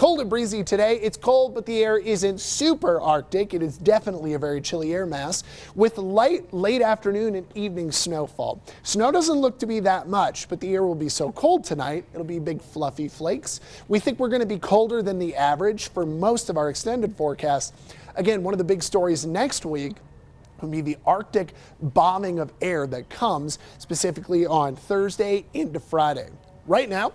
Cold and breezy today. It's cold, but the air isn't super Arctic. It is definitely a very chilly air mass with light late afternoon and evening snowfall. Snow doesn't look to be that much, but the air will be so cold tonight. It'll be big fluffy flakes. We think we're going to be colder than the average for most of our extended forecast. Again, one of the big stories next week will be the Arctic bombing of air that comes specifically on Thursday into Friday. Right now,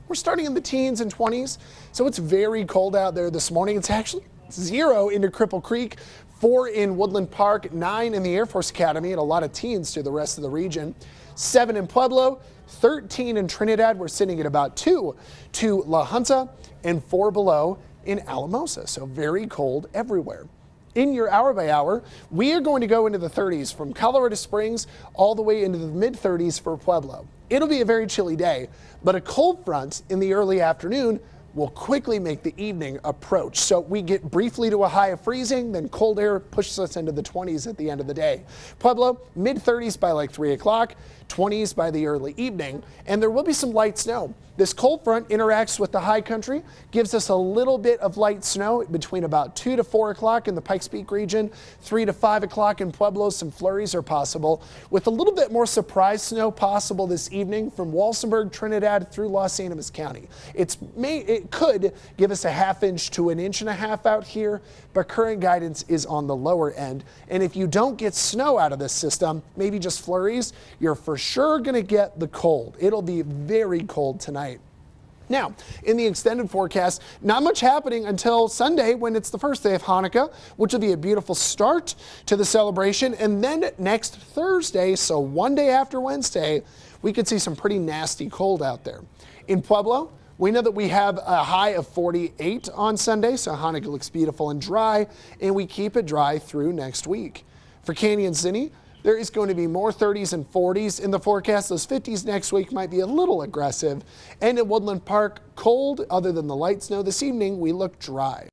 we're starting in the teens and 20s, so it's very cold out there this morning. It's actually 0 into Cripple Creek, 4 in Woodland Park, 9 in the Air Force Academy, and a lot of teens to the rest of the region. 7 in Pueblo, 13 in Trinidad. We're sitting at about 2 to La Junta, and 4 below in Alamosa, so very cold everywhere. In your hour by hour, we are going to go into the 30s from Colorado Springs all the way into the mid 30s for Pueblo. It'll be a very chilly day, but a cold front in the early afternoon will quickly make the evening approach. So we get briefly to a high of freezing, then cold air pushes us into the 20s at the end of the day. Pueblo, mid 30s by like 3 o'clock, 20s by the early evening, and there will be some light snow. This cold front interacts with the high country, gives us a little bit of light snow between about 2 to 4 o'clock in the Pikes Peak region, 3 to 5 o'clock in Pueblo. Some flurries are possible, with a little bit more surprise snow possible this evening from Walsenburg, Trinidad through Los Animas County. It could give us a ½ to 1.5 inches out here, but current guidance is on the lower end. And if you don't get snow out of this system, maybe just flurries, you're for sure going to get the cold. It'll be very cold tonight. Now, in the extended forecast, not much happening until Sunday when it's the first day of Hanukkah, which will be a beautiful start to the celebration. And then next Thursday, so one day after Wednesday, we could see some pretty nasty cold out there. In Pueblo, we know that we have a high of 48 on Sunday, so Hanukkah looks beautiful and dry, and we keep it dry through next week. For Canyon City, there is going to be more 30s and 40s in the forecast. Those 50s next week might be a little aggressive. And at Woodland Park, cold other than the light snow. This evening, we look dry.